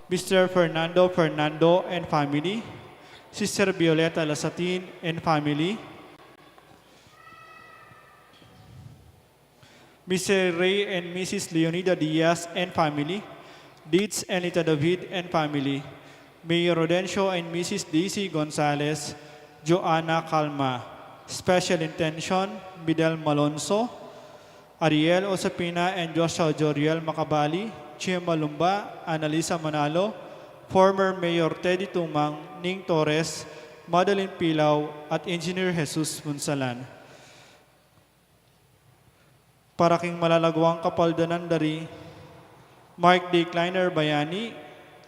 Mr. Fernando and family, Sister Violeta Lasatin and family, Mr. Ray and Mrs. Leonida Diaz and family, Deeds and Lita David and family, Mayor Rodencio and Mrs. Daisy Gonzalez, Joanna Calma, Special Intention, Bidel Malonzo, Ariel Osapina and Joshua Joriel Macabali, Chima Lumba, Analisa Manalo, former Mayor Teddy Tumang, Ning Torres, Madeline Pilaw, at Engineer Jesus Munsalan. Para king malalagwang kapaldanan dari, Mark D. Kleiner Bayani,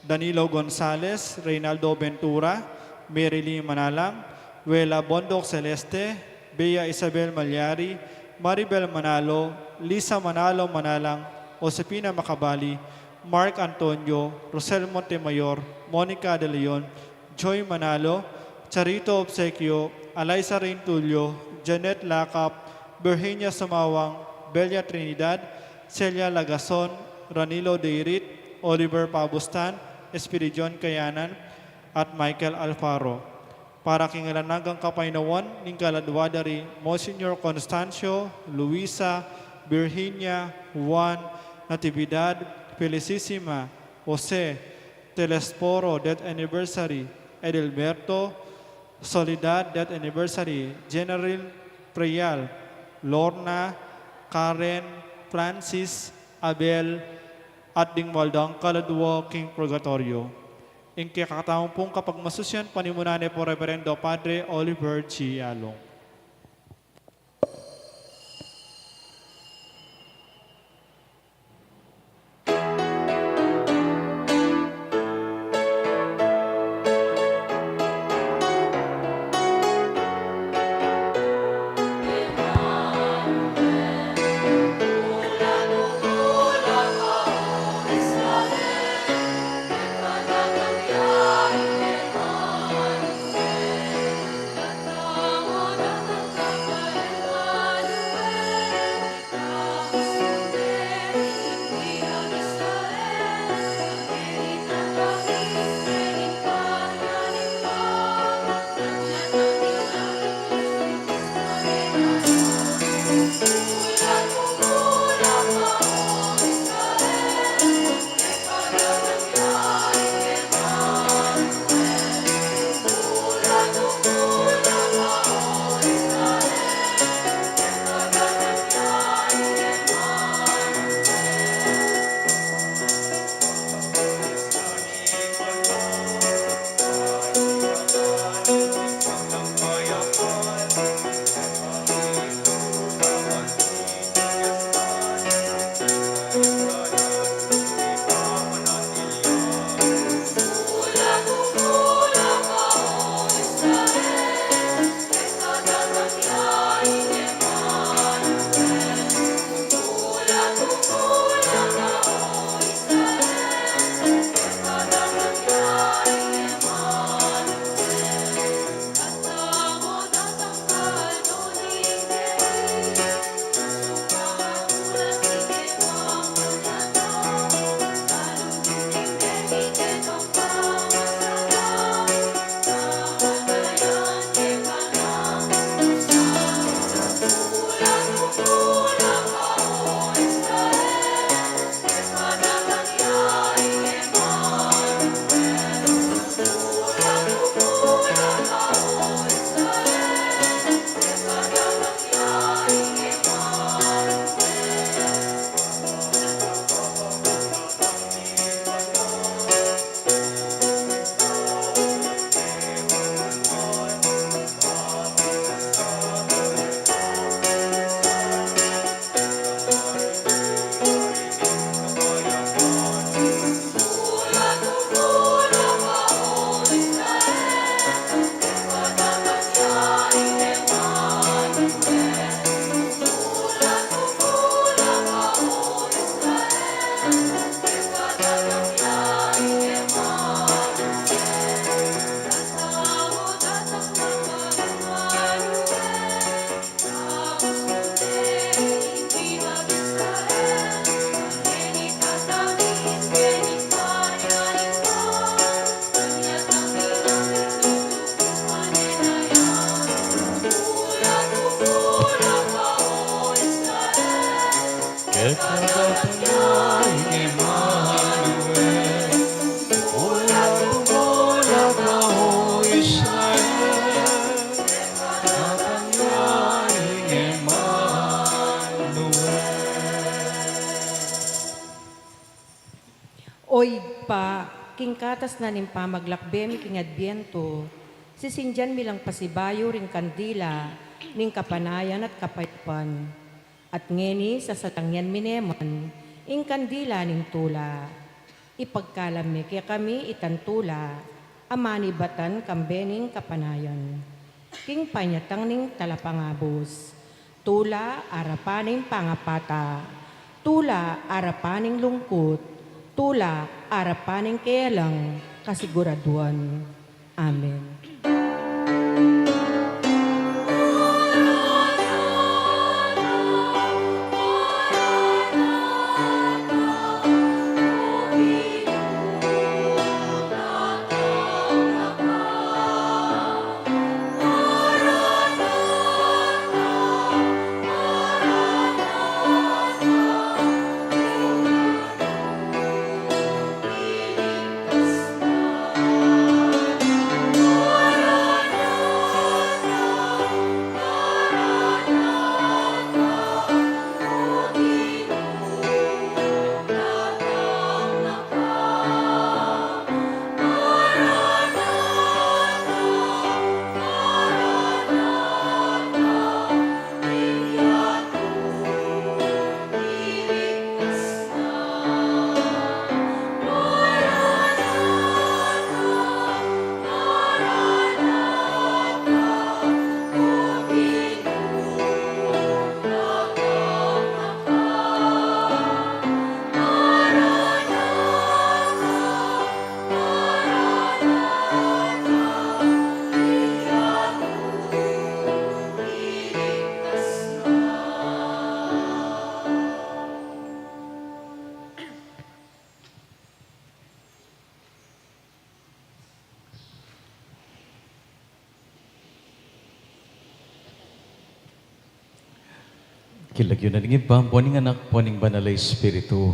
Danilo Gonzales, Reynaldo Ventura, Mary Lee Manalang, Wela Bondok Celeste, Bea Isabel Malyari, Maribel Manalo, Lisa Manalo Manalang, Josepina Macabali, Mark Antonio, Rosel Montemayor, Monica De Leon, Joy Manalo, Charito Obsequio, Eliza Rain Tulio, Janet Lakap, Virginia Sumawang, Belia Trinidad, Celia Lagason, Ranilo Deirit, Oliver Pabustan, Espiridion Kayanan, at Michael Alfaro. Para kingalanagang kapainawan ning kaladwa dari Monsignor Constancio, Luisa, Virginia, Juan, Natividad, Felicissima, Jose, Telesporo, death anniversary, Edelberto, Solidad, death anniversary, General Preyal, Lorna, Karen, Francis, Abel, at Dingwaldang Kaladwa King Purgatorio. Ing kakataong pong kapag masusyan panimunane po Reverendo Padre Oliver G. Along. Israel, Ekatangaing Emmanuel, ulat bumulag ako Israel. Ekatangaing Emmanuel. Oy pa, king katas na ning pamaglakbem king adbiento, sisindyan milang pasibayo ring kandila, ning kapanayan at kapaypan. At ngeni sa satangyan minemon, ing kandila ning tula. Ipagkalami kaya kami itantula, amani batan kambening kapanayan. King panyatang ning talapangabos, tula arapaning pangapata, tula arapaning lungkot, tula arapaning kelang kasiguraduan. Amen. Kilagyo na ning ibang poning anak, poning banalay Espiritu.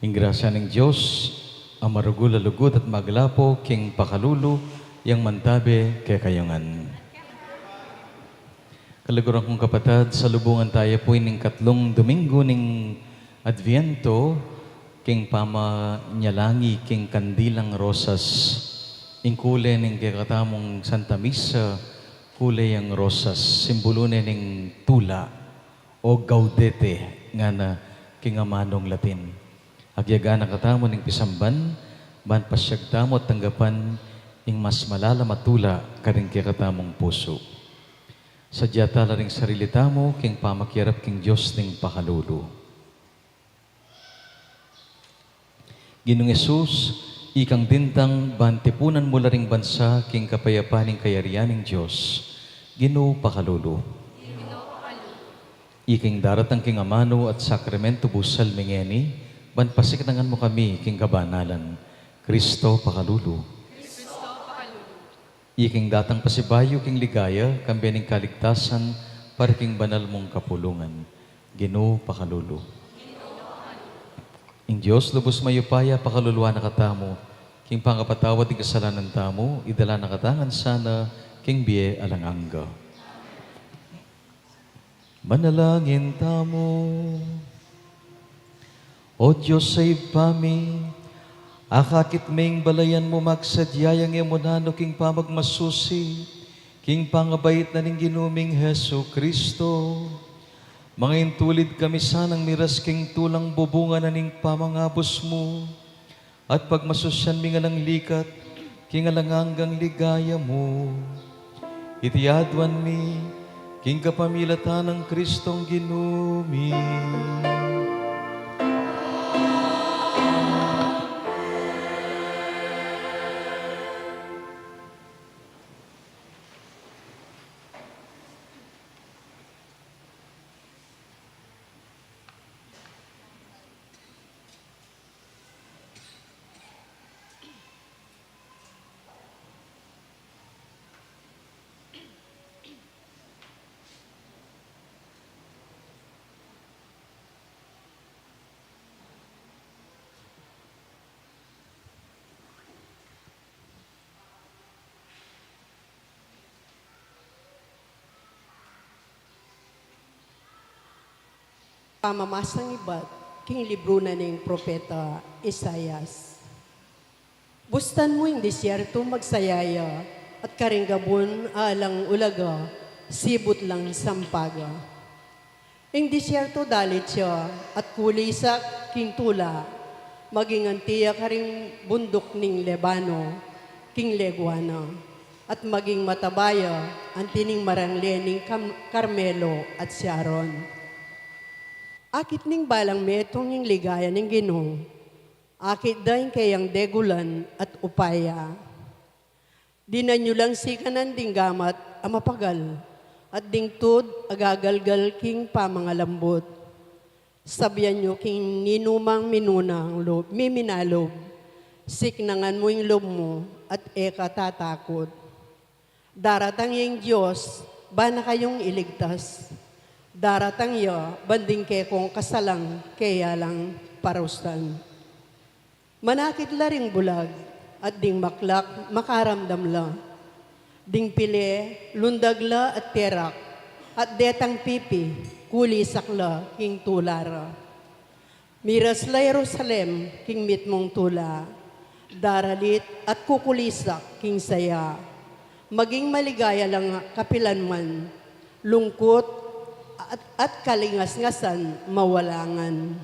Ing grasya ng Diyos, ang marugul-alugod at maglapo, king pakalulu, yang mantabe, kay kayungan. Kalaguran kong kapatad, sa lubungan tayo po ning katlong Domingo ning Adviento, king pamanyalangi, king kandilang rosas, ing kulay ning kakatamong Santa Misa, kulay ang rosas, simbolo ning tula, o gaudete nga na kingamanong Latin. Agyaga na katamo ning pisamban, ban pasyagtamo at tanggapan ing mas malala matula karing katamong puso. Sadya tala ring sarili tamo, king pamakyarap king Diyos ning pakalulu. Ginong Yesus, ikang dintang bantipunan mula ring bansa, king kapayapaan ning kayarian ning Diyos. Ginoo pakalulu. Iking daratang king amano at sakramento busal mingeni, ban pasiknangan mo kami king kabanalan. Kristo pakalulu. Iking datang pasibayo king ligaya, kambiyaning kaligtasan, para king banal mong kapulungan. Ginoo pakalulu. Ing Diyos, lubos mayupaya, pakaluluwa na katamo, king pangapatawad ing kasalanan tamo, idala na katangan sana, king biye alangangga. Manalangin tamo. O Diyos sa ipami, akakit ming balayan mo magsadyayang emonano king pamagmasusi, king pangabait na ning ginuming Heso Kristo. Mga intulid kami sanang miras king tulang bubunga na ning pamangabos mo, at pagmasusyan mi nga ng likat, king alanganggang ligaya mo. Itiadwan mi, king kapamilatan ng Kristong ginumi. Pamamasang ibat, king libro na ning propeta Isayas. Bustan mo yung disyerto magsayaya, at karinggabon alang ulaga, sibot lang sampaga. Ing disyerto dalit siya, at kulisak king tula, maging antiya karing bundok ning Lebano, king Leguana, at maging matabaya, antining marangli ning Carmelo at Sharon. Akit ning balang metong yung ligaya ning Ginoo, akit dahin kayang degulan at upaya. Di na nyo lang si kanan ding gamat amapagal, at ding tud agagalgal king pamangalambot. Sabyan nyo king ninumang minunang lob, miminalob, siknangan mo yung lob mo at eka tatakot. Daratang yung Diyos, ba na kayong iligtas? Daratang ya, banding ke kong kasalang, kaya lang parustan. Manakit la ring bulag, at ding maklak, makaramdam la. Ding pili, lundag la at terak, at detang pipi, kuli sakla, king tulara. Miras la Jerusalem, king mitmong tula, daralit at kukulisak, king saya. Maging maligaya lang kapilanman, lungkot at kalingas-ngasan, mawalangan.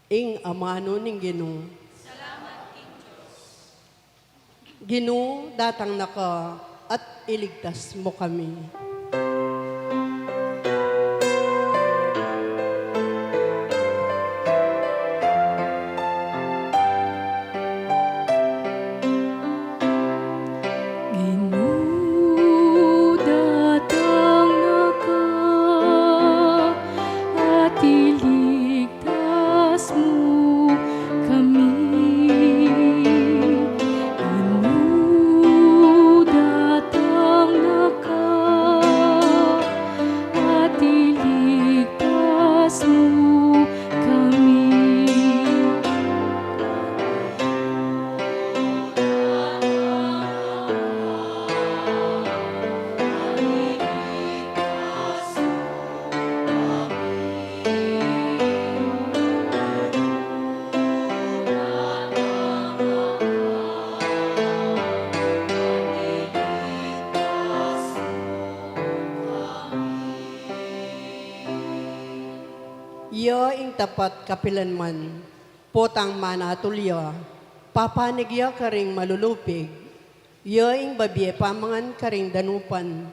Ing amano ning Ginoo. Ginoo, datang naka at iligtas mo kami. Ginoo, datang na ka at iligtas mo kami. Ginoo, datang na ka at iligtas mo kami. Iya ing tapat kapilanman, potang manatulya, papanigya karing malulupig, iya ing babye pamangan karing danupan,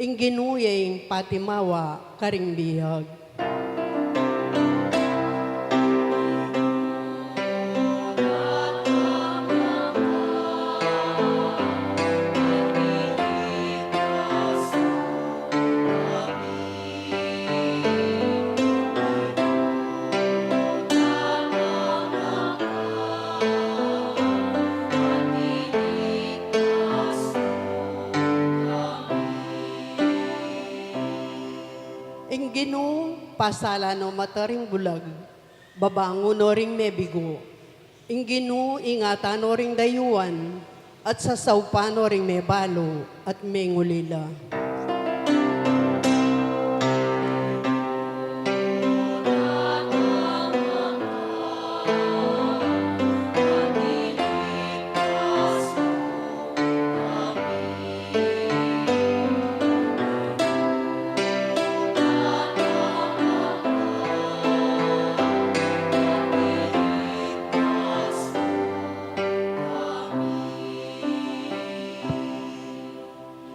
ing ginuya ing patimawa karing biyag. Ing Ginoo, pasala no mataring bulag, babango no ring mebigo. Ing Ginoo, ingatan no ring dayuan, at sasawpa no ring mebalo, at mengulila.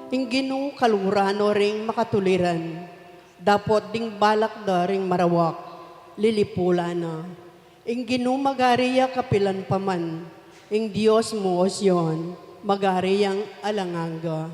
Ing Ginoo, kalurano ring makatuliran, dapot ding balak da ring marawak, lilipulana. Ing Ginoo, magariya kapilan paman, ing Diyos mo osyon, magariyang alanganga.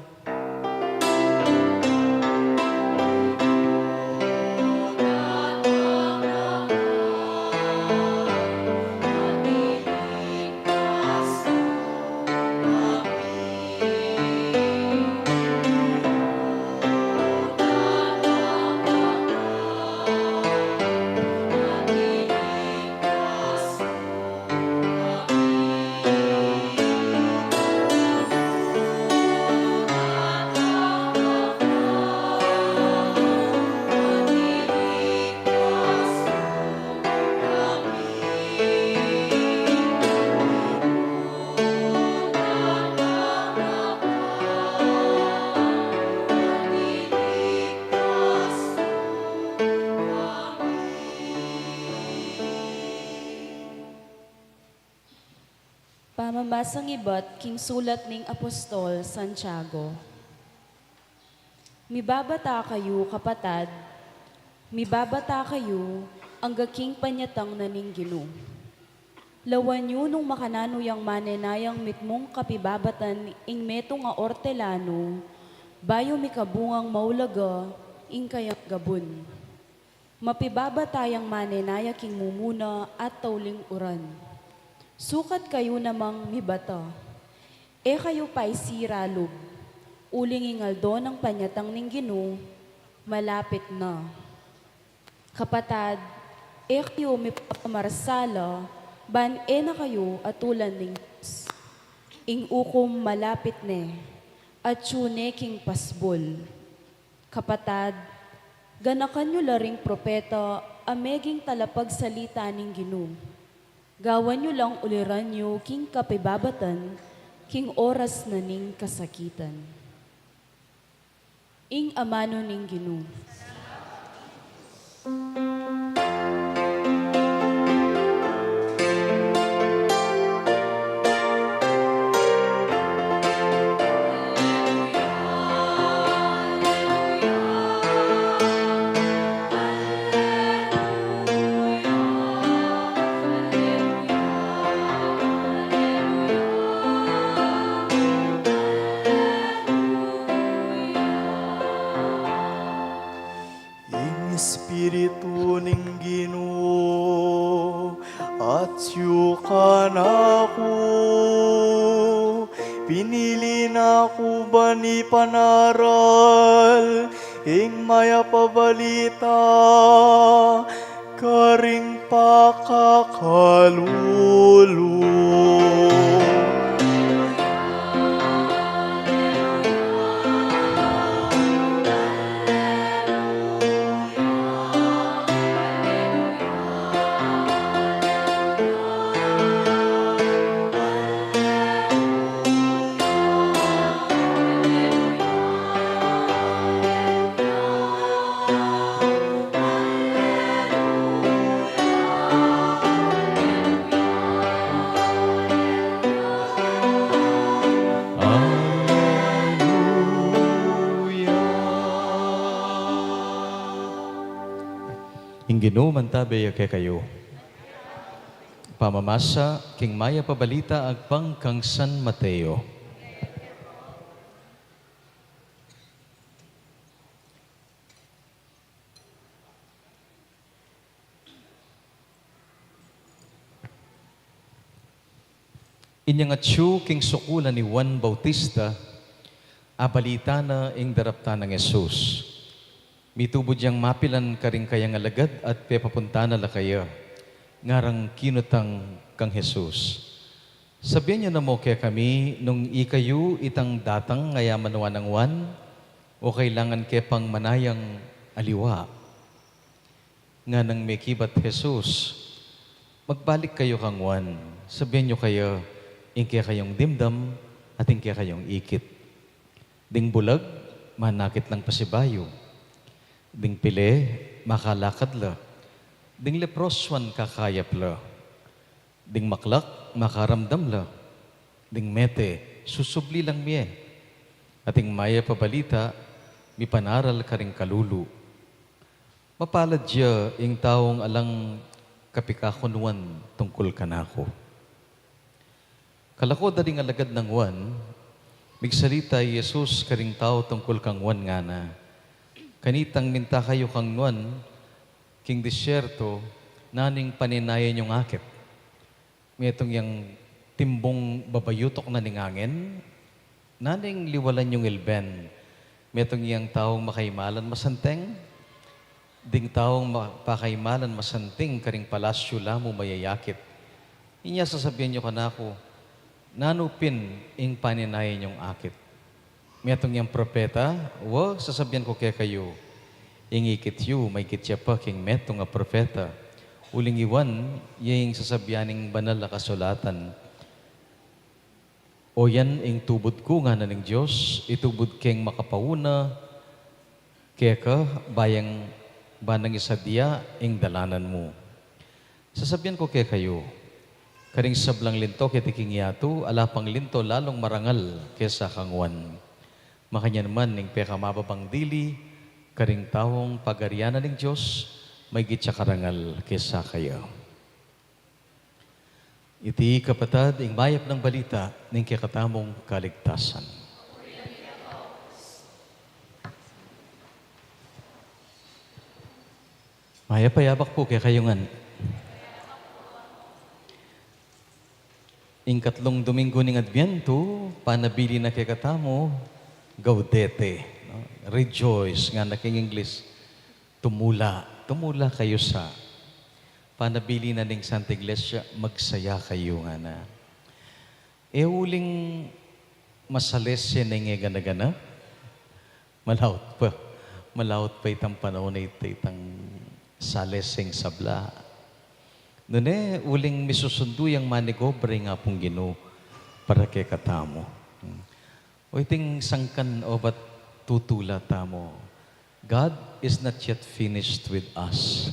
Pamamasang iba't king sulat ning Apostol Santiago. Mibabata kayo, kapatad, mibabata kayo, ang gaking panyatang na ning Ginoo. Lawan nyo nung makananuyang manenayang mitmong kapibabatan ing meto nga ortelano, bayo mikabungang maulaga, ing kayang gabon. Mapibabatayang manenaya king mumuna at tauling uran. Sukat kayo namang mibata. Kayo pa'y siralog. Uling ingaldo ng panyatang ning Ginoo, malapit na. Kapatad, kayo mipapamarsala, ban na kayo atulan ning Diyos. Ing ukom malapit ne, at tune king pasbol. Kapatad, ganakan nyo laring propeta, ameging talapag salita ning Ginoo. Gawan nyo lang uliran nyo king kapibabatan, king oras na ning kasakitan. Ing amano ning Ginoo. Ing Espiritu ning Ginoo at yukan ako. Pinili na ako ba ni panaral ing maya pabalita karing pakakalulu. Ing Ginoo mantabay kay kayo. Pamamasa king maya pabalita agpang kang San Mateo. Inyang atsu king sukulan ni Juan Bautista, abalita na ing darapta ng Jesus. Mitubod yang mapilan karing kayang alagad at pepapunta na lakaya. Ngarang kinutang kang Jesus. Sabihan niyo na mo kaya kami, nung ikayo itang datang ngayaman ng wan, o kailangan kaya pang manayang aliwa. Nga nang may kibat Jesus, magbalik kayo kang wan. Sabihan niyo kayo, ingkaya kayong dimdam at ingkaya kayong ikit. Ding bulag, manakit ng pasibayo. Ding pile, makalakad la. Ding leproswan kakayap la. Ding maklak, makaramdam la. Ding mete, susubli lang miye. Ating maya pabalita, mi panaral ka rin kalulu. Mapalad siya ing taong alang kapikakunwan tungkol kanako. Kalako daling alagad ng wan, migsalita Jesus karing tao tungkol kang wan nga na. Kanitang minta kayo kang wan, king disyerto, naning paninayan yung akit. May itong yung timbong babayutok na ningangin, naning liwalan yung ilben. May itong yung taong makaimalan masanteng, ding taong pakaimalan masanting karing palasyo lamo mayayakit. Inya sasabihin nyo kanako, nanupin ing paninayan yung akit. May itong yung propeta, sasabihan ko kaya kayo, ingikit yu, may kitya pa king meto nga propeta. Uling iwan, yung sasabihaning banal na kasulatan. O yan ing tubod ko nga na ng Diyos, itubod keng makapauna, kaya ka bayang banang isadya ing dalanan mo. Sasabihan ko kaya kayo, Karing sablang linto kitiking yato, alapang linto lalong marangal kesa kangwan. Makanya naman ning peka mababang dili, karing tawong pagariana ng Diyos, may gitsa karangal kesa kayo. Iti kapatad, ing mayap ng balita, ning kikatamong kaligtasan. Mayapayabak po kaya kayongan. Ing katlong Domingo ning Adbyento, panabili na kay katamo, gaudete. No? Rejoice, nga na king English. Tumula. Tumula kayo sa. Panabili na ning Santa Iglesia, magsaya kayo nga na. E uling masalesya na nga gana-gana, malaut pa. Malaut pa itang panahon na itang saleseng sabla. Noon uling misusundo yung manigobre nga pong Ginoo para kay katamo. O iting sangkan o ba't tutula tamo? God is not yet finished with us.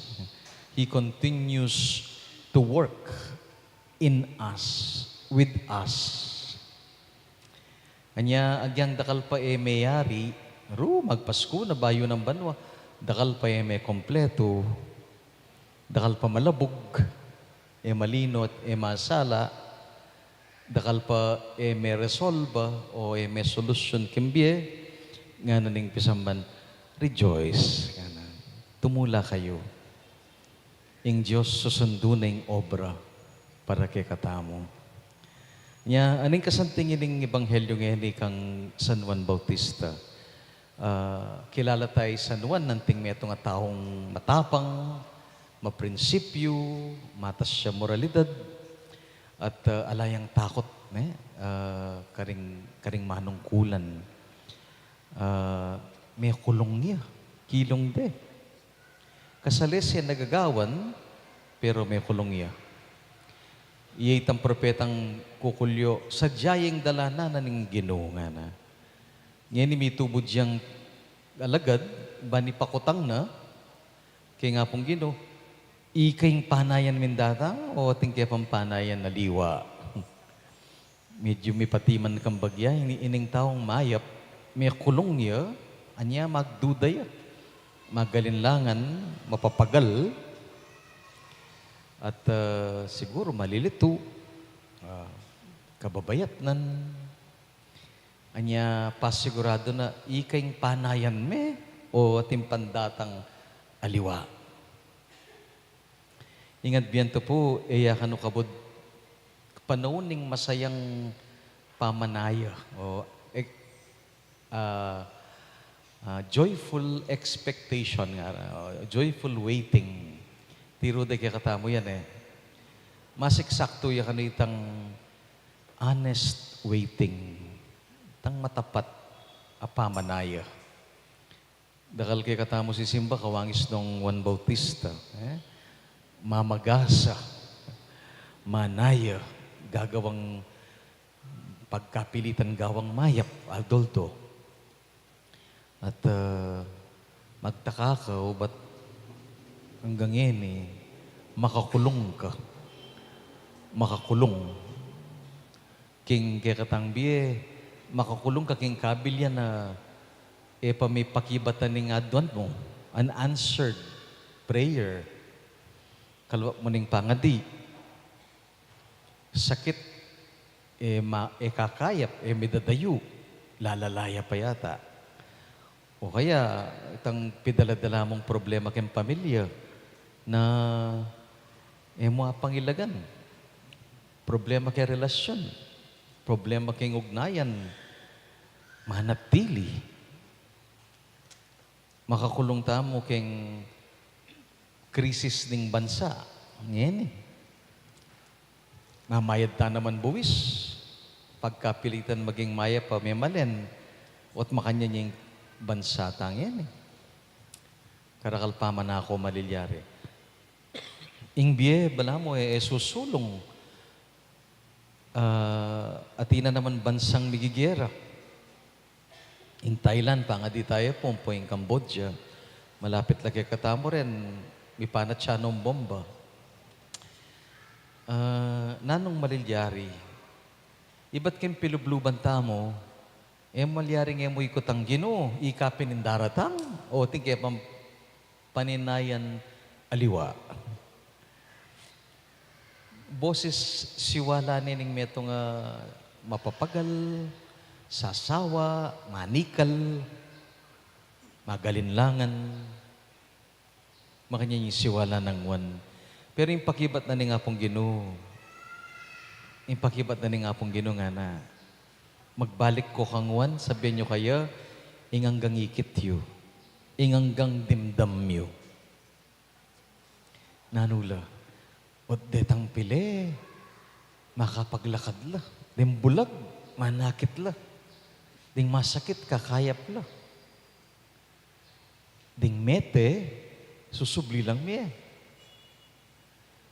He continues to work in us, with us. Anya, agyang dakal pa mayari, magpasko na bayo ng banwa, dakal pa may kompleto, dakal pa malabog, malinot, masala, dakal pa may resolba o may solusyon kimbye, nga naning pisamban, rejoice. Tumula kayo. Ing Diyos susundo na yung obra para kay katamo. Nya, aning kasantingin ng Ebanghelyo ngayon kang San Juan Bautista. Kilala tayo San Juan, nanting may itong taong matapang, maprinsipyo, matas siya moralidad, at alayang takot, karing manungkulan. May kulong niya, kilong de. Kasali siya nagagawan, pero may kulong niya. Iyay itang propetang kukulyo, sadyayang dalana na ning Ginoo nga na. Ngayon may tubod siyang alagad, bani pakutang na, kaya nga pong Ginoo, ikaing panayan mindatang o tingkay pampanayan na liwa. Medyo may patiman kang bagya, ining taong mayap, may kulong niya, anya magduday, magalinlangan, mapapagal, at siguro malilito, kababayat nan, anya pasigurado na ikaing panayan me o timpandatang aliwa. Ingat biyento po, kano kabod panauning masayang pamanaya o joyful expectation nga, joyful waiting. Tiro de kaya katamo yan Mas eksakto ya kanitang honest waiting. Tang matapat pamanaya. Dakal kaya katamo si Simba, kawangis nung Juan Bautista. Mamagasa, manaya, gagawang pagkapilitan gawang mayap, adulto. At magtaka ka, o ba't hanggang yan makakulong ka. Makakulong. King kekatangbi makakulong ka king kabilya na pa may pakibatan ng adwan mo. Unanswered prayer. Kalwa mo ning pangadi. Sakit, kakayap, midadayo. Lalalaya pa yata. O kaya, itang pidaladala mong problema kayong pamilya na mo pangilagan. Problema kay relasyon. Problema kay ugnayan. Manatili. Makakulong tamo kayong krisis ng bansa. Ngayon Mamayad ta naman buwis. Pagkapilitan maging maya pa may malen. At makanya niyang bansa tangyan Karakal pa man ako malilyari. Ingbiye, bala mo susulong. Atina naman bansang migigera. In Thailand, pa nga di tayo po in Cambodia. Malapit lagi katamo rin. May panat siya ng bomba. nanong malilyari, iba't kem pilubluban tamo, malyari nga mo ikot ang Ginoo, ikapin in daratang, o tingke paninayan aliwa. Boses siwala nining meto nga mapapagal, sasawa, manikal, magalinlangan, makanya yung siwala ng wan. Pero yung pakibat na ni nga pong Ginoo, yung pakibat na ni nga pong Ginoo nga na, magbalik ko kang wan, sabihin nyo kaya, inganggang ikit yu, inganggang dimdam yu. Nanula, o detang pile, makapaglakad la, dim bulag, manakit la, ding masakit, kakayap la. Ding mete, susubli lang miye.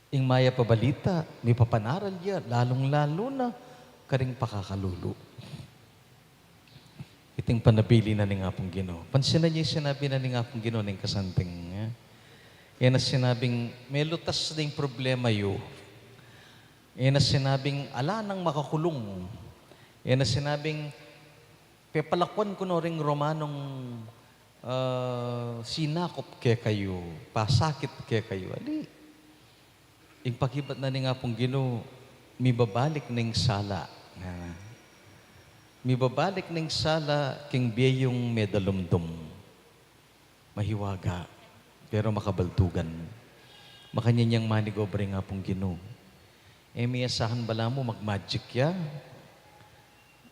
Ing maya pabalita, may papanaral ya, lalong-lalo na, karing pakakalulu. Iting panabili na ni nga pong Ginoo. Pansinan niya yung sinabi na ni nga pong Ginoo ng kasanting. Yan na sinabing, may lutas ding problema yu. Yan na sinabing, ala nang makakulong. Yan na sinabing, pepalakwan ko no ring Romanong sinakop ke kayo, pasakit ke kayo. Ali, yung pakibat na ni nga pong Ginoo, may babalik ng sala. May babalik ng sala king biyayong medalumdum. Mahiwaga, pero makabaltugan. Makanyanyang manigobre nga pong Ginoo. May asahan bala mo mag-magic ya.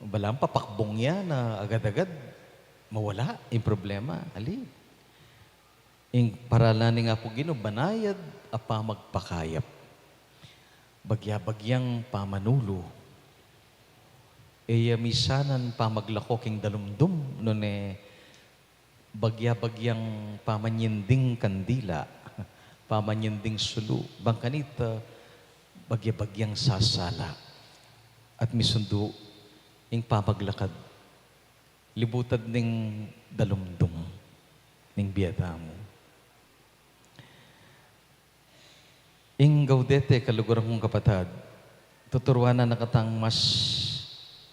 Bala mo papakbong ya na agad-agad mawala yung problema. Ali. Yung paralani nga pong Ginoo, banayad apa magpakayap. Bagya-bagyang pamanulo. Misanan pamaglako king dalumdum nun bagya-bagyang pamanyinding kandila, pamanyinding sulu, bangkanita bagya-bagyang sasala at misundo ing pamaglakad libutad ning dalumdum ning biyata mo. Ing gaudete kaluguran kong kapatad, tuturuan na nakatang mas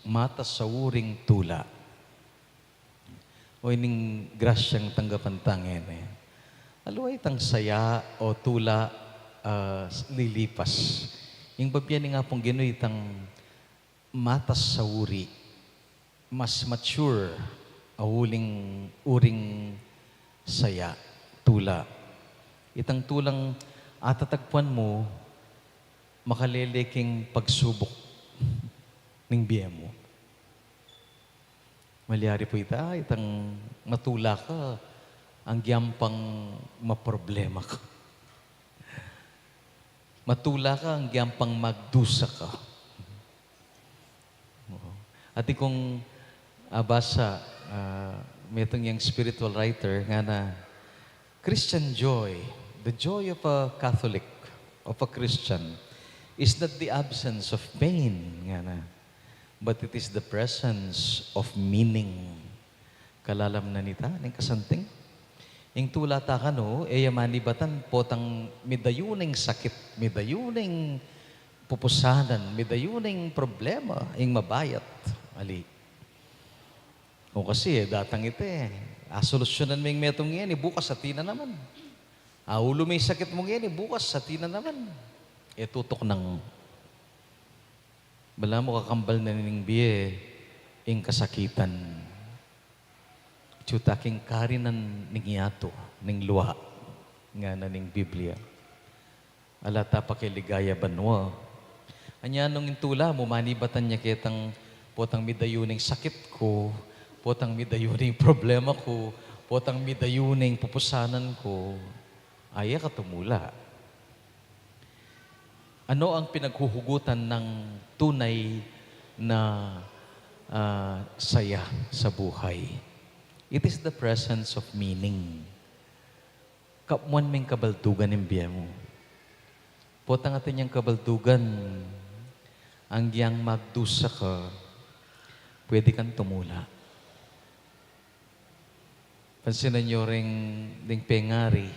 mata sa uring tula. O ining grasyang tanggapan tangin. Aluay tang saya o tula lilipas. Yung babyan nga pong Ginoo itang mata sa uri. Mas mature uring saya, tula. Itang tulang atatagpuan mo makaleleking pagsubok ng biya mo. Malyari po itang matula ka, ang giyampang maproblema ka. Matula ka, ang giyampang magdusa ka. At kung abasa, may itong yung spiritual writer nga na Christian joy, the joy of a Catholic, of a Christian, is not the absence of pain, nga na, but it is the presence of meaning. Kalalam na nita, ng kasanting. Yung tulata ka no, manibatan potang midayuning sakit, midayuning pupusanan, midayuning problema, yung mabayat. Ali. O kasi datang ito solusyonan mo yung metong yan, bukas sa tina naman. Ulo may sakit mo yan, bukas sa tina naman. Tutok ng bala mo kakambal na ning biye, ing kasakitan. Tsutaking karinan ning yato, ning luha, nga na ning Biblia. Alata pa kay ligaya banwa. Anya nung intula mo, manibatan niya kitang potang midayuning sakit ko, potang midayuning problema ko, potang midayuning pupusanan ko, aya ka tumula. Ano ang pinaghuhugutan ng tunay na saya sa buhay? It is the presence of meaning. Kamuan ming kabaldugan ng biya mo. Potang atin yung kabaldugan, ang giyang magdusa ka, pwede kang tumula. Pansinan nyo ring ding pengari,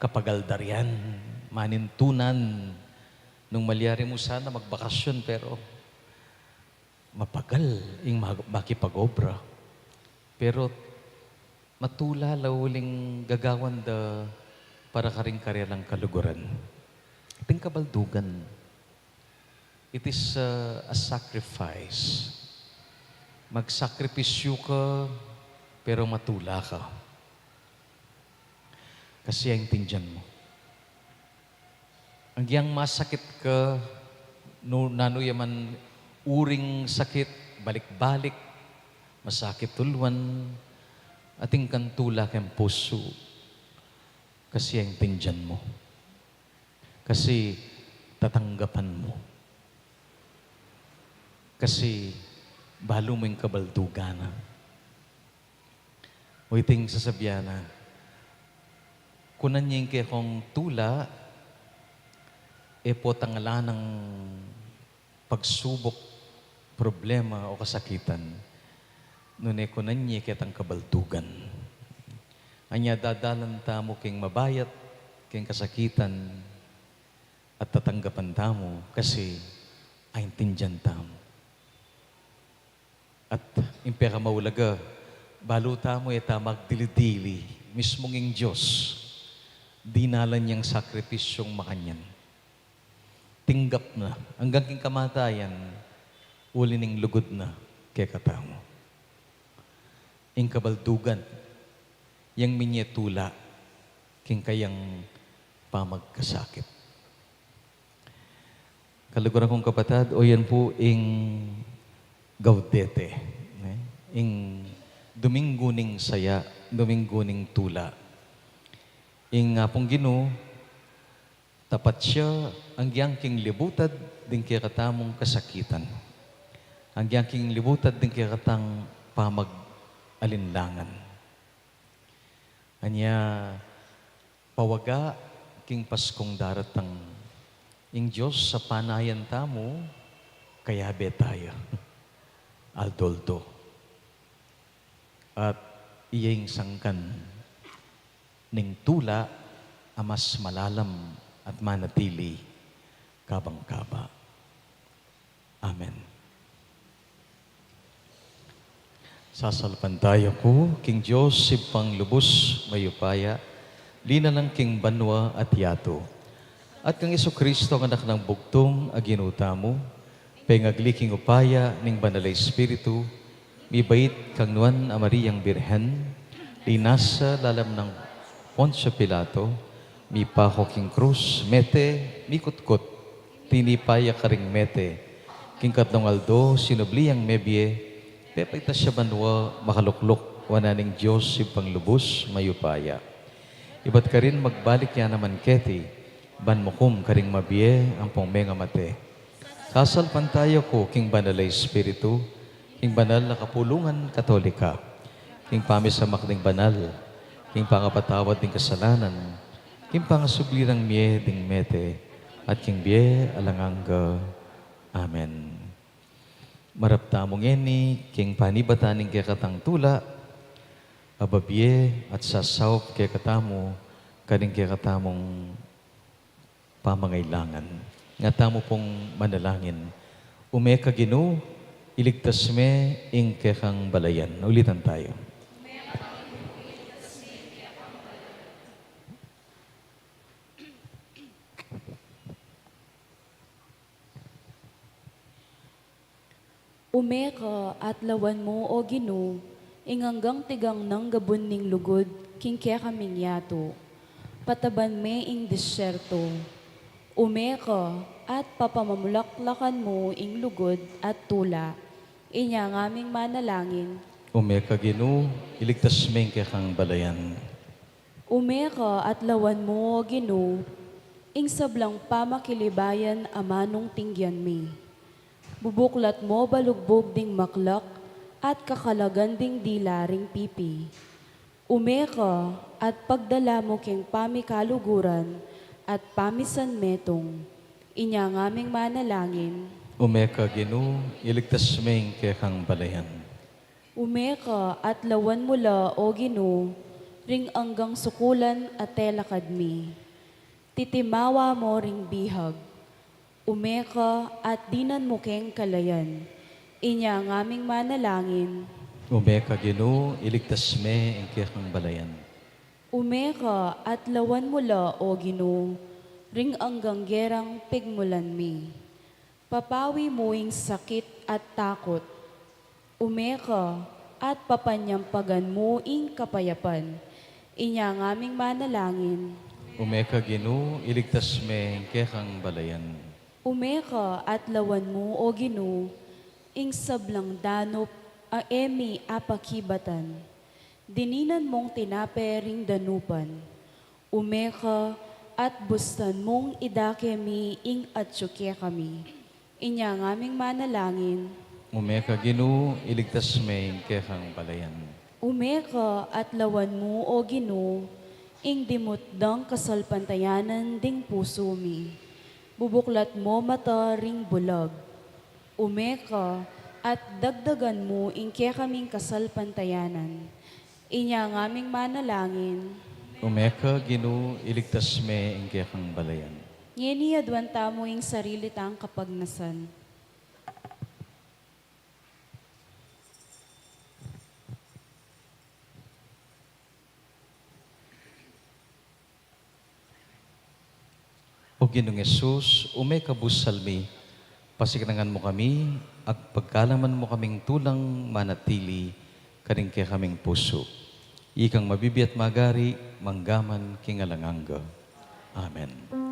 kapagaldaryan, manintunan, Nung malyari mo sana magbakasyon pero mapagal yung makipag-obra. Pero matula lauling gagawan da para karing karelang kaluguran. Iting kabaldugan. It is a sacrifice. Magsakripisyo ka pero matula ka. Kasi ang tindihan mo. Ang giyang masakit ka, no, nanuyaman uring sakit, balik-balik, masakit tuluan, ating kantula kang puso. Kasi ang tindihan mo. Kasi tatanggapan mo. Kasi balo mo yung kabaldugana. O iting sasabihan na, kunan niya yung kaya kong tula, po tangala ng pagsubok, problema o kasakitan, nune kunan niya kaya tang kabaldugan. Anya dadalan tamo king mabayat, king kasakitan, at tatanggapan tamo kasi ay tindihan tamo. At impera maulaga, balo tamo magdilidili, mismong yung Diyos, dinalan niyang sakripisyong makanyan. Tinggap na, hanggang king kamatayan, uli ning lugod na kay katamo. Ing kabaldugan, yang minyetula, king kayang pamagkasakit. Kaluguran kong kapatid, o yan po ing Gaudete. Ing Domingo ning saya, Domingo ning tula. Ing pong Ginoo, tapat siya ang giyangking libutad din kaya katamong kasakitan. Ang giyangking libutad din kaya katang pamag-alinlangan. Anya pawaga king Paskong daratang ing Diyos sa panayan tamo kaya betaya. Aldoldo. At iyang sangkan ning tula amas malalam at manatili kabang-kaba. Amen. Sasalpan tayo ko, King Diyos, sipang lubos, mayupaya, lina ng King Banwa at Yato. At kang Iso-Kristo ang anak ng bugtong aginuta mo, pengagli King upaya ning Banalay Espiritu, mibait kang nuan a Mariang Birhen, linasa lalam ng Poncio Pilato, mi pako king krus, mete, mi kutkot, tinipaya karing mete, king katlong aldo, sinubliyang mebye, pepagtas siya banwa, makaluklok, wananing Diyos, sipang lubos, mayupaya. Iba't ka rin magbalik yan naman keti, banmukum karing mabye, ang pongmenga mate. Sasalpan tayo ko, king Banalay Espiritu, king banal na kapulungan katolika, king pamisamak ding banal, king pangapatawad ding kasalanan, king pangasublirang miye ding mete, at king biye alanganga. Amen. Maraptamong eni, king panibataning kaya katang tula, ababye at sasawp kaya katamo, kaning kaya katamong pamangailangan. Nga tamo pong manalangin. Umeka Ginoo, iligtas me ing kaya kang balayan. Ulitan tayo. Umeka at lawan mo, O Ginoo, inganggang tigang nang gabon ning lugod, king kaya kaming yato. Pataban me ing disyerto. Umeka at papamamulaklakan mo ing lugod at tula. Inya ngaming manalangin. Umeka Ginoo, iligtas me ing kaya kang balayan. Umeka at lawan mo, O Ginoo, ing sablang pamakilibayan amanong tingyan mi. Bubuklat mo balugbog ding maklak at kakalagan ding dilaring pipi. Umeka at pagdala mo king pamikaluguran at pamisan metong. Inya ngaming manalangin. Umeka Ginoo, iligtas me ing kaya kang balayan. Umeka at lawan mula, O Ginoo, ring anggang sukulan at telakad mi. Titimawa mo ring bihag. Umeka at dinan mo keng kalayan. Inya ang aming manalangin. Umeka Ginoo, iligtas me ang kiyang balayan. Umeka at lawan mula o Ginoo, ring ang ganggerang pigmulan mi. Papawi moing sakit at takot. Umeka at papanyampagan mo ing kapayapan. Inya ang aming manalangin. Umeka Ginoo, iligtas me ang kiyang balayan. Umeka at lawan mo o Ginoo, ing sablang danop a emi apakibatan. Dininan mong tinapering danupan. Umeka at bustan mong idakemi ing atsukya kami. Inya ang aming manalangin. Umeka Ginoo, iligtas me ang kiyang balayan. Umeka at lawan mo o Ginoo, ing dimutdang kasalpantayanan ding puso mi. Bubuklat mo mata ring bulag. Umeka at dagdagan mo ing kaya kaming kasalpantayanan. Inya ang aming manalangin. Umeka Ginoo, iligtas me ang kiyang balayan. Nginiadwan mo ing sarili tang kapagnasan. O Ginoong Yesus, umeka busalmi, pasikanangan mo kami, at pagkalaman mo kaming tulang manatili, kaning kaya kaming puso. Ikang mabibiyat magari, manggaman kingalanganga. Amen.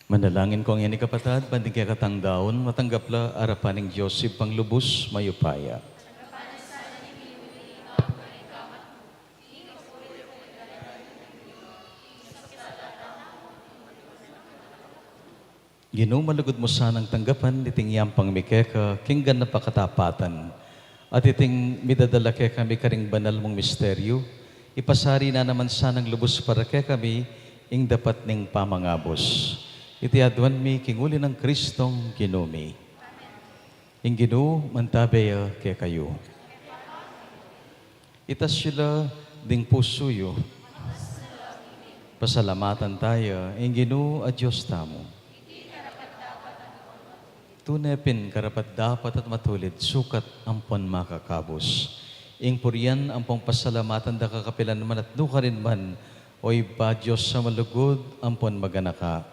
Manalangin ko ang yani kapatad, banding kaya katang daon, matanggapla arapaning Joseph panglubos, mayupaya. Ginoo malugod mo sanang tanggapan, iting yampang mikeka, kinggan na pakatapatan. At iting midadala kaya kami karing banal mong misteryo, ipasari na naman sanang lubos para kaya kami, ing dapat ning pamangabos. Iti aduan mi kinguli ng Kristong ginumi. Ing Ginoo mantabaya kaya kayo. Itas sila ding pusuyo. Pasalamatan tayo, ing Ginoo a Diyos tamo. Tunepin karapat dapat at matulid, sukat ampon makakabos. Ing purian ampong pasalamatan da kakapilan man at nukarin man, o iba Diyos sa malugod, ampon maganaka.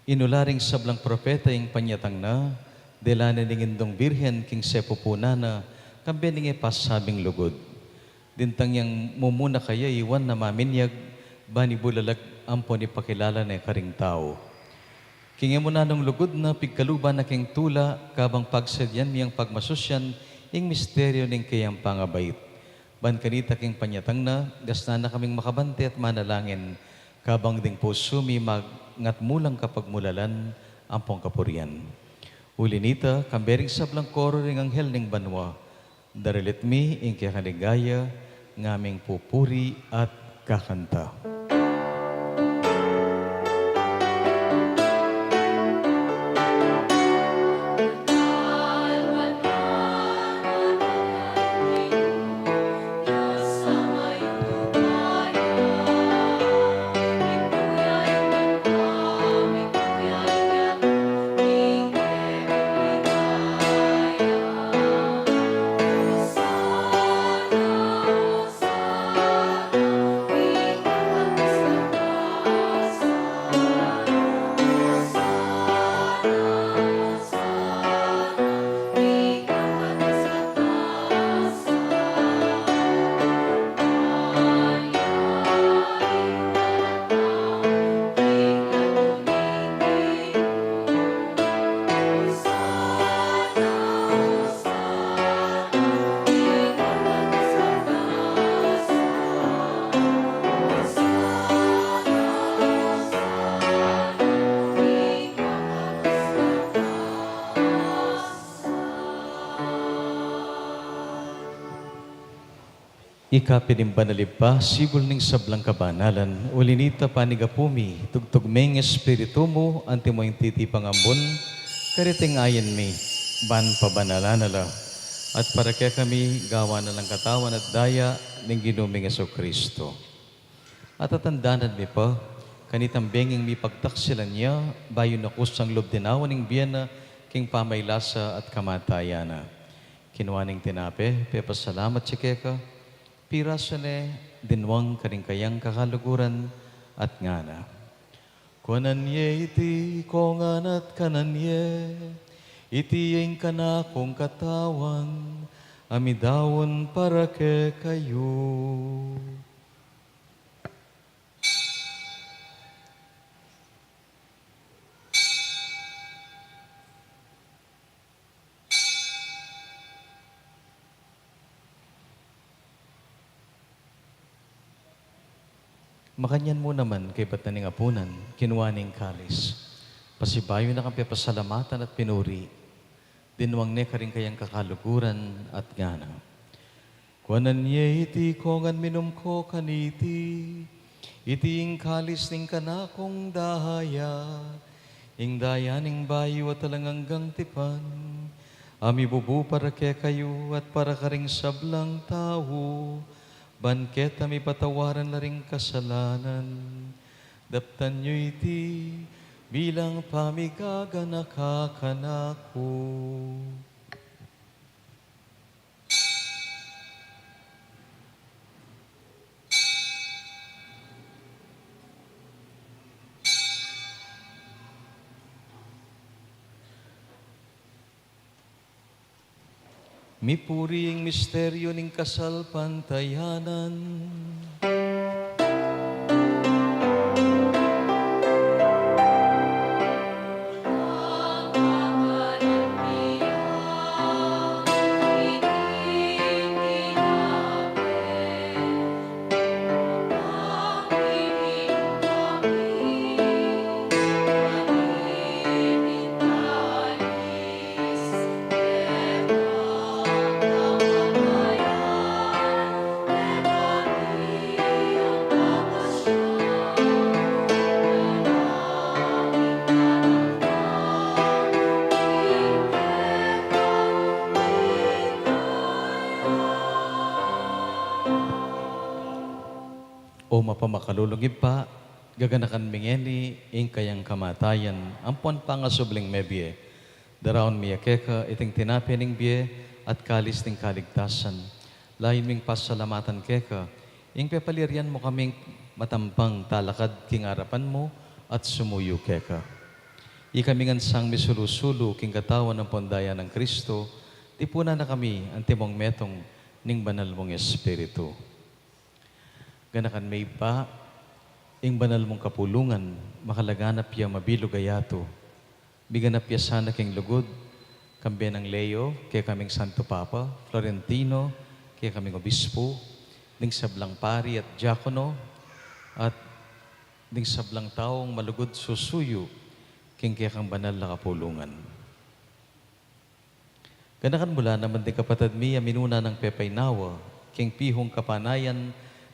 Inularing sablang propeta ing panyatang na, delanan ning indong birhen king sepupuna na, kambi ning ipasabing lugod. Dintang yang mumuna kaya iwan na maminyag, bani bulalag ampon ipakilala na karing tao. Kingi mo na nung lugod na pigkaluban na king tula, kabang pagsadyan miyang pagmasusyan, ing misteryo ning kayang pangabait. Ban kanita king panyatang na, gasna na kaming makabante at manalangin, kabang ding puso mi magngat mulang kapag mulalan, ampong kapurian. Uli nita, kambering sablang koro ring anghel ning banwa, darilit mi ing kaya kaligaya, ngaming pupuri at kakanta. Ikapinimbanalib sibol ning sablang kabanalan, ulinita panigapumi, tugtugmeng espiritu mo, anti mo yung titipang ambon, kariting ayan mi, ban pabanalanala, at para kaya kami gawa na lang katawan at daya ng ginuming Kristo. At atandanan mi pa, kanitang benging mi pagtaksilan niya, bayo na kusang lubdinawan ng biyana, king pamaylasa at kamatayana. Kinuwaning tinape, pepasalamat si Keka, pirasane, dinwang karingkayang kakaluguran at ngana. Kunanye iti kongan at kananye, iti yung kanakong katawan, amidawon para ke kayo. Makanyan mo naman kay Bataning Apunan, kinuwaning kalis. Pasibayo na kang pasalamatan at pinuri. Dinwang ne ka rin kayang kakaluguran at gana. Kuanan niya iti kongan minum ko kaniti, iti ing kalis ning kanakong dahaya, ing daya ning bayo at talangang tipan, ami bubu para kaya kayo at para karing sablang tao, banket ami patawaran na ring kasalanan. Daptan nyo iti bilang pamigaga nakakanako. Mipuri ang misteryo ning kasal pantayanan. o mapamakalulungib pa, gaganakan mingeni, ing kayang kamatayan, ampon pangasubling mebye, daraon miyakeka, iting tinapi ning biye, at kalis ning kaligtasan, lain ming pasalamatan keka, ing pepalirian mo kaming matampang talakad king harapan mo, at sumuyo keka. Ikamingan sang misulusulu king katawan ng pondaya ng Kristo, tipuna na kami ang timong metong ning banal mong Espiritu. Ganakan may pa, ing banal mong kapulungan, makalaganap ya mabilog ayato. Biganap ya sana king lugod, kambi ng Leo, kaya kaming Santo Papa, Florentino, kaya kaming Obispo, ning sablang pari at diakono, at ning sablang taong malugod susuyo, king kaya kang banal na kapulungan. Ganakan mula naman di kapatid mi, minuna ng pepay nawa, king pihong kapanayan,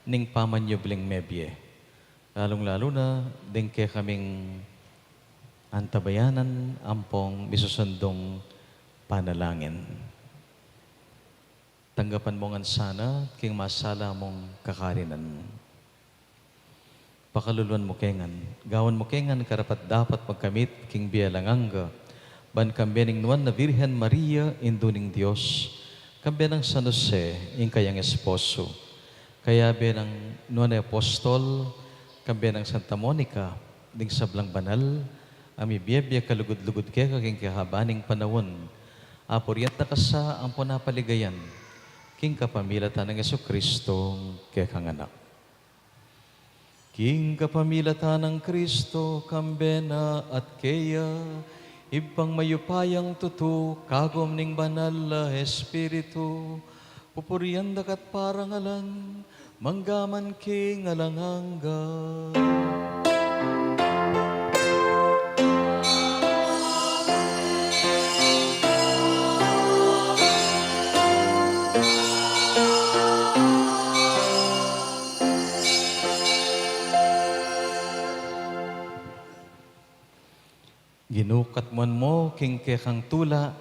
ning pamanyubling mebye. Lalong-lalo na, din kaya kaming antabayanan, ampong misusundong panalangin. Tanggapan mo nga sana, king masala mong kakarinan. Pakaluluan mo kengan, gawan mo kengan, karapat dapat magkamit, king bialanganga, ban kambening nuan na Virgen Maria, induning Diyos, kambenang San Jose, ing kayang esposo, kaya benang nuan na apostol, kambenang Santa Monica, ding sablang banal, ami biyebya kalugod-lugod kaya king kahabaning panawon, aporiat na kasa ang punapaligayan, king kapamilatan ng Jesucristo, kaya kang anak. King kapamilatan ng Kristo, kambena at kaya, ibang mayupayang tutu, kagom ning banal na Espiritu, pupurian dakat parangalan, manggaman king alanganga. Ginukat mo, king kekang tula,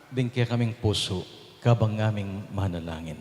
din kaya kaming puso, kabang aming manalangin.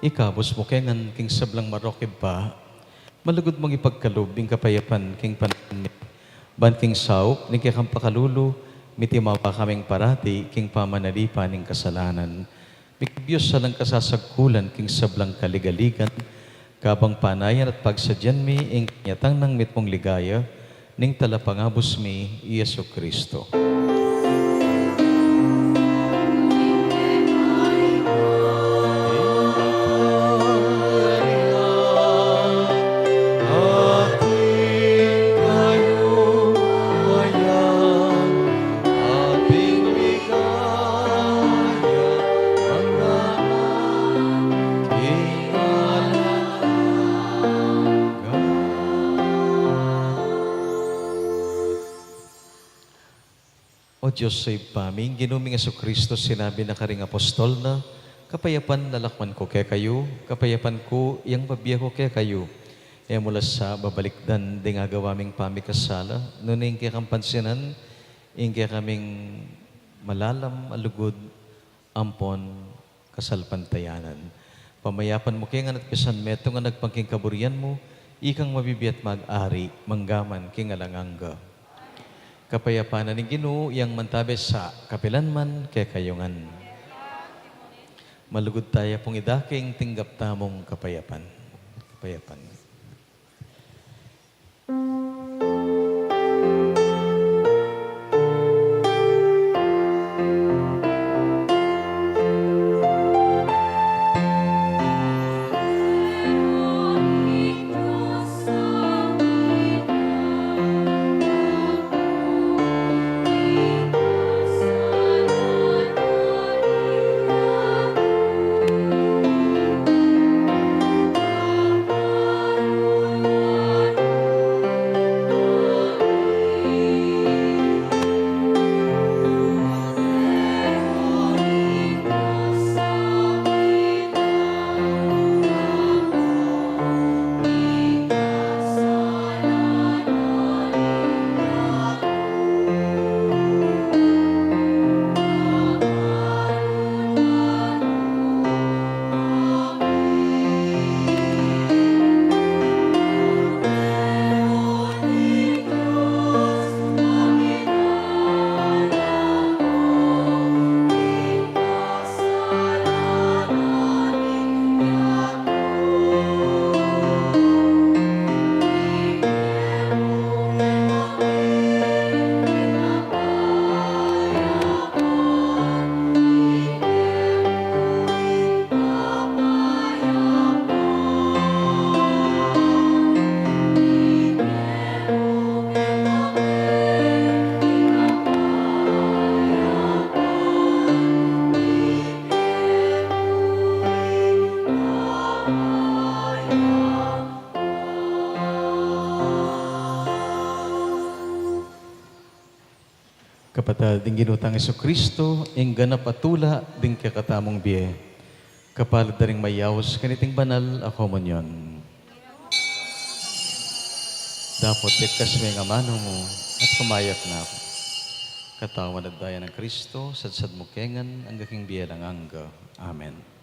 Ikabos mo kengan king sablang marokib pa, malugod mong ipagkalub, ing kapayapan, king panan, ban king sauk, ning kang pakalulu, mitimaw pa kaming parati, king pamanalipa ning kasalanan. Bigbyos sa lang kasasagkulan, king sablang kaligaligan, kabang panayan at pagsadyan mi, ing nyatang nang mitmong ligaya, ning talapangabos mi, Yesu Kristo. Diyos save paming, ginuming Aso Kristo sinabi na karing apostol na, kapayapan lalakman ko kaya kayo, kapayapan ko iyang babiya ko kaya kayo. E mula sa babalikdan, di nga gawaming pamikasala, nuning kaya kang pansinan, ing kaya kaming malalam, alugod, ampon, kasalpantayanan. Pamayapan mo kaya nga natpisan meto nga nagpangking kaburian mo, ikang mabibiyat mag-ari, manggaman, kingalangangga. Kapayapanan ng Ginoo, yang mantabe sa kapilanman, kaya kayungan. Malugod tayo pong idaking tinggap tamong kapayapan. Kapayapan. Kapatid, ding ginutang Iso Kristo, ing ganap atula, ding kakatamong biye. Kapalad na rin mayaws, kaniting banal a komunyon. Dapat ikas may nga mano mo, at pumayat na ako. Katawan at daya ng Kristo, sadsad mo kengan, ang gaking biye ng angga. Amen.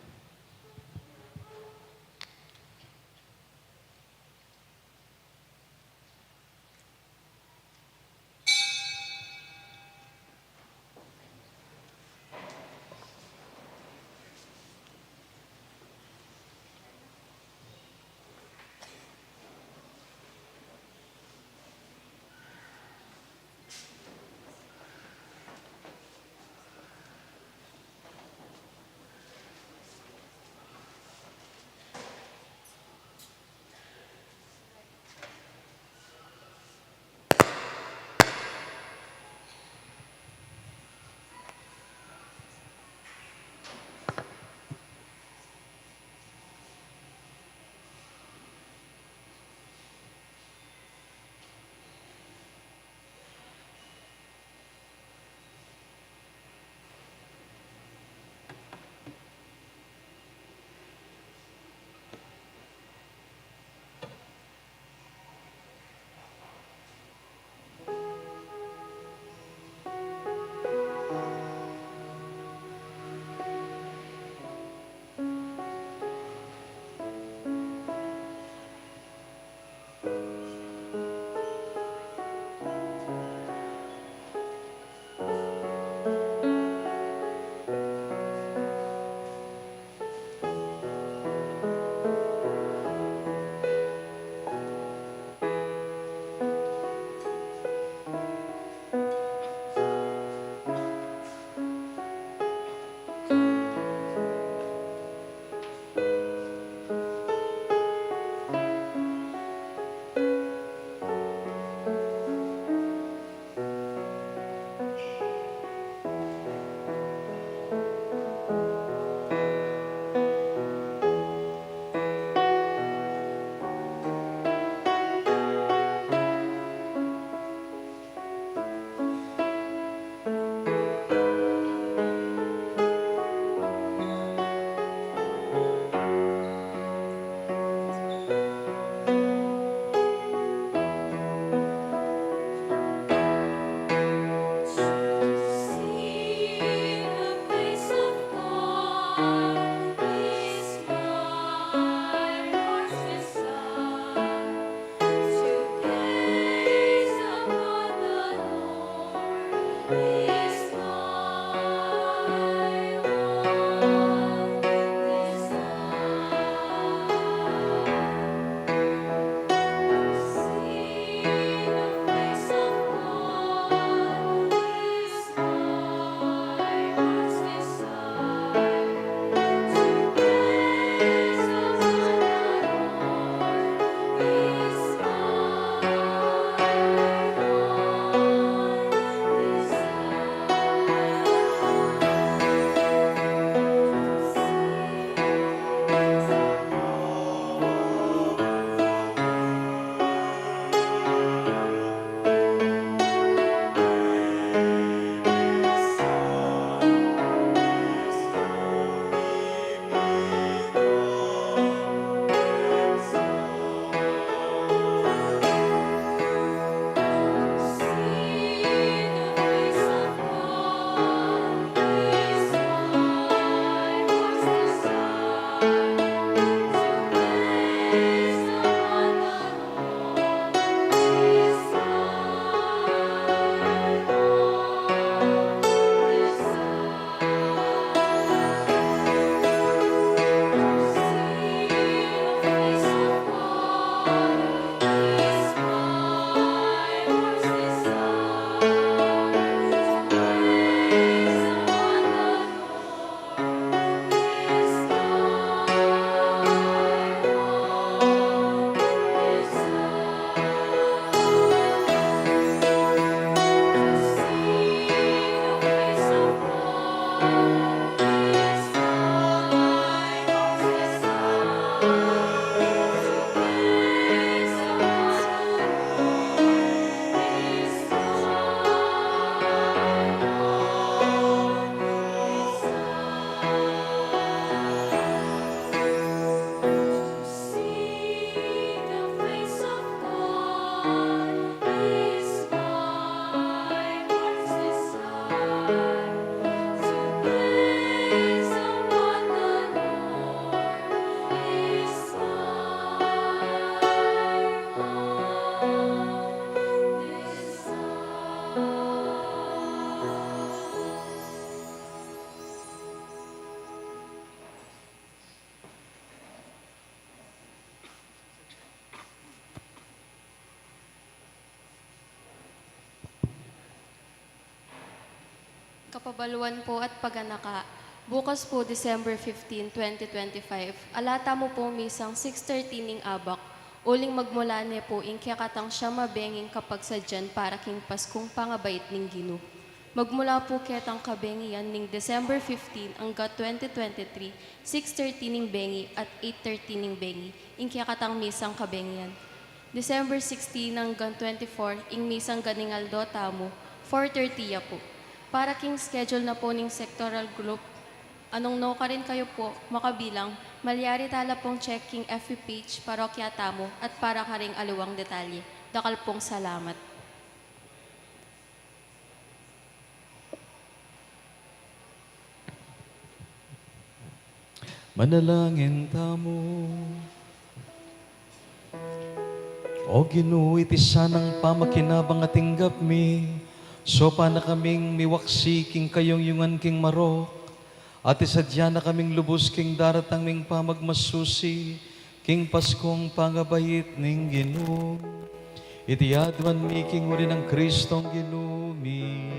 kapabaluan po at paganaka. Bukas po, December 15, 2025, alata mo po misang 6:30 ning abak. Uling magmula ne po ing kakatang siya mabenging kapag sadyan para king Paskong pangabait ning Gino. Magmula po ketang kabengi yan ning December 15 hanggang 2023, 6:30 ning bengi at 8:30 ning bengi, ing kakatang misang kabengi yan. December 16 hanggang 24, ing misang ganingaldo tamo, 4:30 ya po. Para king schedule na po ning sectoral group, anong no ka rin kayo po, makabilang, malyari tala pong checking FB page, parokya tamo, at para ka ring aliwang detalye. Dakal pong salamat. Manalangin tamo. O Ginoo, iti sanang pamakinabang ating gapmi, so pa na kaming miwaksi king kayong yungan king marok, at isadya na kaming lubos king daratang ming pamagmasusi, king Paskong pangabait ning Ginoo. Iti adwan mi king uri ng Kristong Ginoo mi.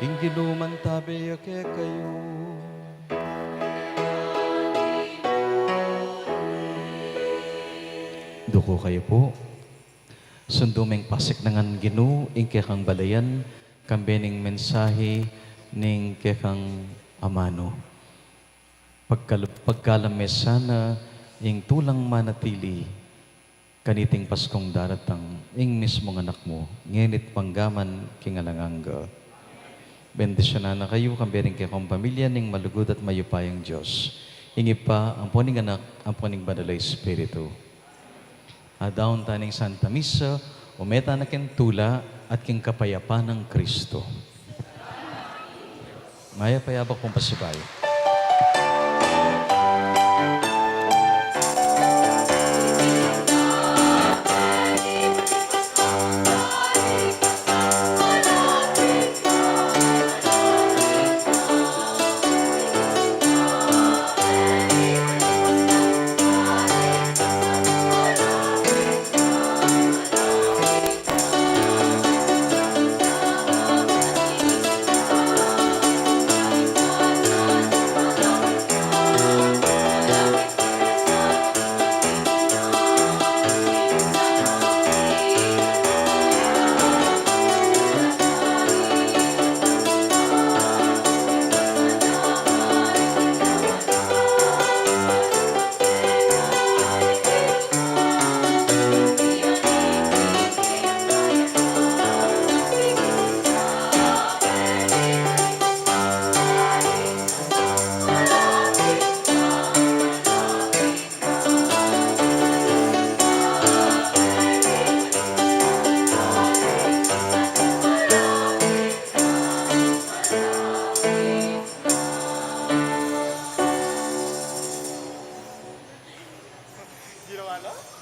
King Ginoo man tabi ake kayo. Duko kayo po. Sundumeng pasik nangan Ginoo ing kekang balayan kambening mensahe ning kekang amano. Pagkalamesa na ing tulang manatili kaniting Paskong daratang ing mismong anak mo ngenit panggaman kingalanganga. Bendisyonan na kayo kambening kekang pamilya ning malugod at mayupayang Diyos. Ingi pa ang poning anak, ang poning banalay Espiritu. Adaon taning Santa Misa, umeta na ken tula at king kapayapa ng Kristo. Maya payabak pong pasibay. Ginawa na?